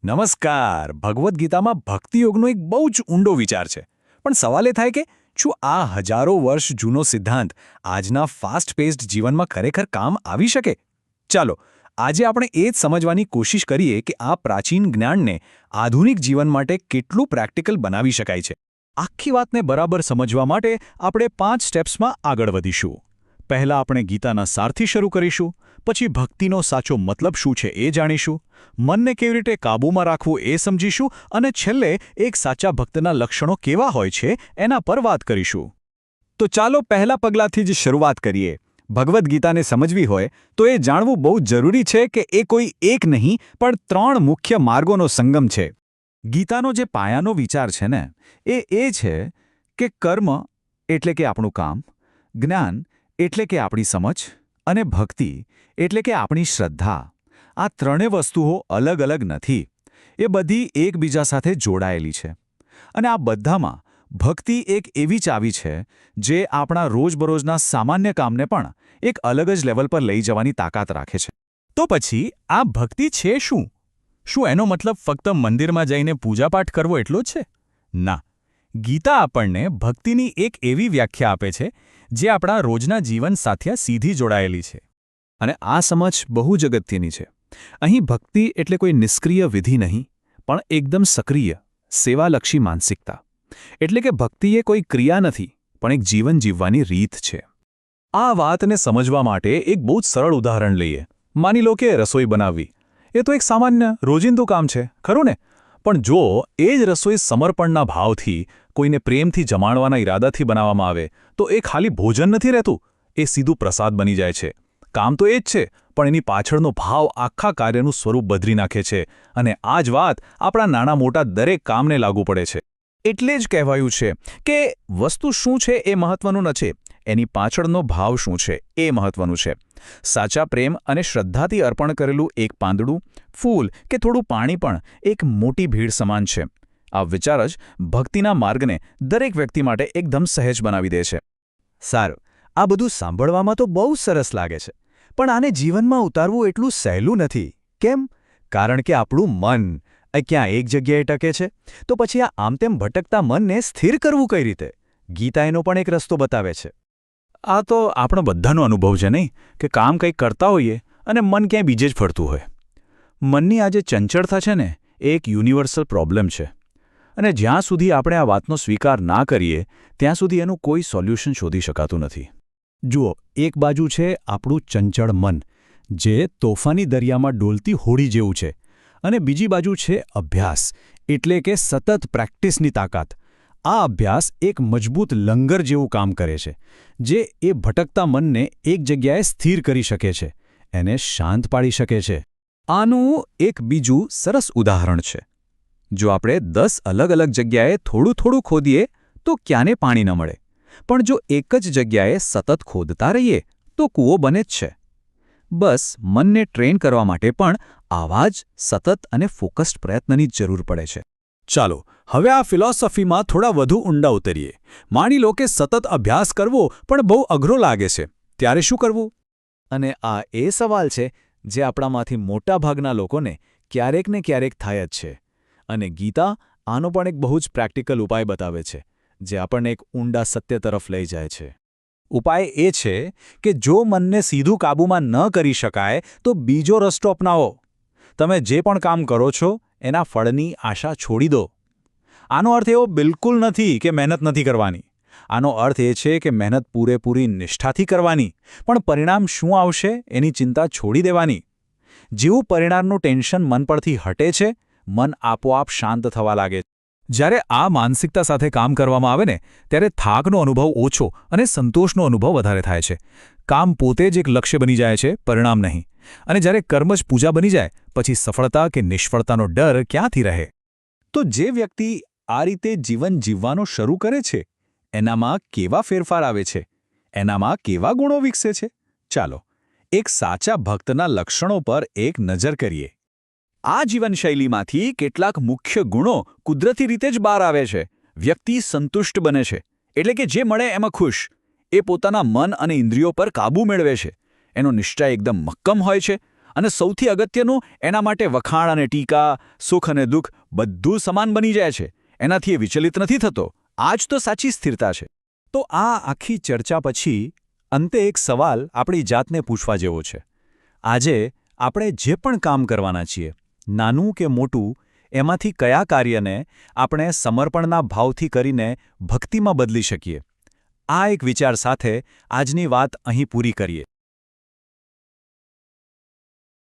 નમસ્કાર. ભગવદ્ ગીતામાં ભક્તિયોગનો એક બહુ જ ઊંડો વિચાર છે. પણ સવાલ એ થાય કે શું આ હજારો વર્ષ જૂનો સિદ્ધાંત આજના ફાસ્ટ પેસ્ડ જીવનમાં ખરેખર કામ આવી શકે? ચાલો આજે આપણે એ જ સમજવાની કોશિશ કરીએ કે આ પ્રાચીન જ્ઞાનને આધુનિક જીવન માટે કેટલું પ્રેક્ટિકલ બનાવી શકાય છે. આખી વાતને બરાબર સમજવા માટે આપણે 5 સ્ટેપ્સમાં આગળ વધીશું. પહેલા આપણે ગીતાના સારથી શરૂ કરીશું, પછી ભક્તિનો સાચો મતલબ શું છે એ જાણીશું, મનને કેવી રીતે કાબૂમાં રાખવું એ સમજીશું અને છેલ્લે એક સાચા ભક્તના લક્ષણો કેવા હોય છે એના પર વાત કરીશું. તો ચાલો પહેલા પગલાંથી જ શરૂઆત કરીએ. ભગવદ્ ગીતાને સમજવી હોય તો એ જાણવું બહુ જરૂરી છે કે એ કોઈ એક નહીં પણ 3 મુખ્ય માર્ગોનો સંગમ છે. ગીતાનો જે પાયાનો વિચાર છે ને એ છે કે કર્મ એટલે કે આપણું કામ, જ્ઞાન એટલે કે આપણી સમજ અને ભક્તિ એટલે કે આપણી શ્રદ્ધા. આ ત્રણેય વસ્તુઓ અલગ અલગ નથી, એ બધી એકબીજા સાથે જોડાયેલી છે. અને આ બધામાં ભક્તિ એક એવી ચાવી છે જે આપણા રોજબરોજના સામાન્ય કામને પણ એક અલગ જ લેવલ પર લઈ જવાની તાકાત રાખે છે. તો પછી આ ભક્તિ છે શું? શું એનો મતલબ ફક્ત મંદિરમાં જઈને પૂજાપાઠ કરવો એટલો જ છે? ના. ગીતા આપણને ભક્તિની એક એવી વ્યાખ્યા આપે છે જે આપણા રોજના જીવન સાથે સીધી જોડાયેલી છે. અને આ સમજ બહુ જ અગત્યની છે. અહીં ભક્તિ એટલે કોઈ નિષ્ક્રિય વિધિ નહીં, પણ એકદમ સક્રિય, સેવાલક્ષી માનસિકતા. એટલે કે ભક્તિ એ કોઈ ક્રિયા નથી, પણ એક જીવન જીવવાની રીત છે. આ વાતને સમજવા માટે એક બહુ જ સરળ ઉદાહરણ લઈએ. માની લો કે રસોઈ બનાવવી. એ તો એક સામાન્ય રોજિંદું કામ છે, ખરું ને? પણ જો એ જ રસોઈ સમર્પણના ભાવથી, કોઈને પ્રેમથી જમાડવાના ઈરાદાથી બનાવવામાં આવે તો એ ખાલી ભોજન નથી રહેતું, એ સીધું પ્રસાદ બની જાય છે. કામ તો એ જ છે, પણ એની પાછળનો ભાવ આખા કાર્યનું સ્વરૂપ બદલી નાખે છે. અને આ જ વાત આપણા નાના મોટા દરેક કામને લાગુ પડે છે. એટલે જ કહેવાયું છે કે વસ્તુ શું છે એ મહત્વનું નથી, એની પાછળનો ભાવ શું છે એ મહત્વનું છે. સાચા પ્રેમ અને શ્રદ્ધાથી અર્પણ કરેલું એક પાંદડું, ફૂલ કે થોડું પાણી પણ એક મોટી ભીડ સમાન છે. આ વિચાર જ ભક્તિના માર્ગને દરેક વ્યક્તિ માટે એકદમ સહેજ બનાવી દે છે. સારું, આ બધું સાંભળવામાં તો બહુ સરસ લાગે છે, પણ આને જીવનમાં ઉતારવું એટલું સહેલું નથી. કેમ? કારણ કે આપણું મન ક્યાં એક જગ્યાએ ટકે છે. તો પછી આ આમતેમ ભટકતા મનને સ્થિર કરવું કઈ રીતે? ગીતા એનો પણ એક રસ્તો બતાવે છે. આ તો આપણો બધાનો અનુભવ છે નહીં, કે કામ કંઈક કરતા હોઈએ અને મન ક્યાંય બીજે જ ફરતું હોય. મનની આ જે ચંચળતા છે ને એ એક યુનિવર્સલ પ્રોબ્લેમ છે. અને જ્યાં સુધી આપણે આ વાતનો સ્વીકાર ના કરીએ ત્યાં સુધી એનું કોઈ સોલ્યુશન શોધી શકાતું નથી. જુઓ, એક બાજુ છે આપણું ચંચળ મન, જે તોફાની દરિયામાં ડોલતી હોડી જેવું છે, અને બીજી બાજુ છે અભ્યાસ, એટલે કે સતત પ્રેક્ટિસની તાકાત. આ અભ્યાસ એક મજબૂત લંગર જેવું કામ કરે છે, જે એ ભટકતા મનને એક જગ્યાએ સ્થિર કરી શકે છે, એને શાંત પાડી શકે છે. આનું એક બીજું સરસ ઉદાહરણ છે. જો આપણે 10 અલગ અલગ જગ્યાએ થોડું થોડું ખોદીએ તો ક્યાંને પાણી ન મળે, પણ જો એક જ જગ્યાએ સતત ખોદતા રહીએ તો કૂવો બને જ છે. બસ મનને ટ્રેન કરવા માટે પણ આવા જ સતત અને ફોકસ્ડ પ્રયત્નની જરૂર પડે છે. ચાલો હવે આ ફિલોસોફીમાં થોડા વધુ ઊંડા ઉતરીએ. માની લો કે સતત અભ્યાસ કરવો પણ બહુ અઘરો લાગે છે, ત્યારે શું કરવું? અને આ એ સવાલ છે જે આપણામાંથી મોટાભાગના લોકોને ક્યારેક ને ક્યારેક થાય જ છે. અને ગીતા આનો પણ એક બહુ જ પ્રેક્ટિકલ ઉપાય બતાવે છે, જે આપણને એક ઊંડા સત્ય તરફ લઈ જાય છે. ઉપાય એ છે કે જો મનને સીધું કાબૂમાં ન કરી શકાય તો બીજો રસ્તો અપનાવો. તમે જે પણ કામ કરો છો એના ફળની આશા છોડી દો. આનો અર્થ એવો બિલકુલ નથી કે મહેનત નથી કરવાની. આનો અર્થ એ છે કે મહેનત પૂરેપૂરી નિષ્ઠાથી કરવાની, પણ પરિણામ શું આવશે એની ચિંતા છોડી દેવાની. જેવું પરિણામનું ટેન્શન મન પરથી હટે છે, મન આપોઆપ શાંત થવા લાગે છે. જ્યારે આ માનસિકતા સાથે કામ કરવામાં આવે ને ત્યારે થાકનો અનુભવ ઓછો અને સંતોષનો અનુભવ વધારે થાય છે. કામ પોતે જ એક લક્ષ્ય બની જાય છે, પરિણામ નહીં. અને જ્યારે કર્મ જ પૂજા બની જાય પછી સફળતા કે નિષ્ફળતાનો ડર ક્યાંથી રહે? તો જે વ્યક્તિ આ રીતે જીવન જીવવાનો શરૂ કરે છે એનામાં કેવા ફેરફાર આવે છે? એનામાં કેવા ગુણો વિકસે છે? ચાલો એક સાચા ભક્તના લક્ષણો પર એક નજર કરીએ. આ જીવનશૈલીમાંથી કેટલાક મુખ્ય ગુણો કુદરતી રીતે જ બહાર આવે છે. વ્યક્તિ સંતુષ્ટ બને છે, એટલે કે જે મળે એમાં ખુશ. એ પોતાના મન અને ઇન્દ્રિયો પર કાબૂ મેળવે છે. એનો નિશ્ચય એકદમ મક્કમ હોય છે અને સૌથી અગત્યનું, એના માટે વખાણ અને ટીકા, સુખ અને દુઃખ બધું સમાન બની જાય છે. એનાથી એ વિચલિત નથી થતો. આ જ તો સાચી સ્થિરતા છે. તો આ આખી ચર્ચા પછી અંતે એક સવાલ આપણી જાતને પૂછવા જેવો છે. આજે આપણે જે પણ કામ કરવાના છીએ, નાનું કે મોટું, એમાંથી કયા કાર્યને આપણે સમર્પણના ભાવથી કરીને ભક્તિમાં બદલી શકીએ? આ એક વિચાર સાથે આજની વાત અહીં પૂરી કરીએ.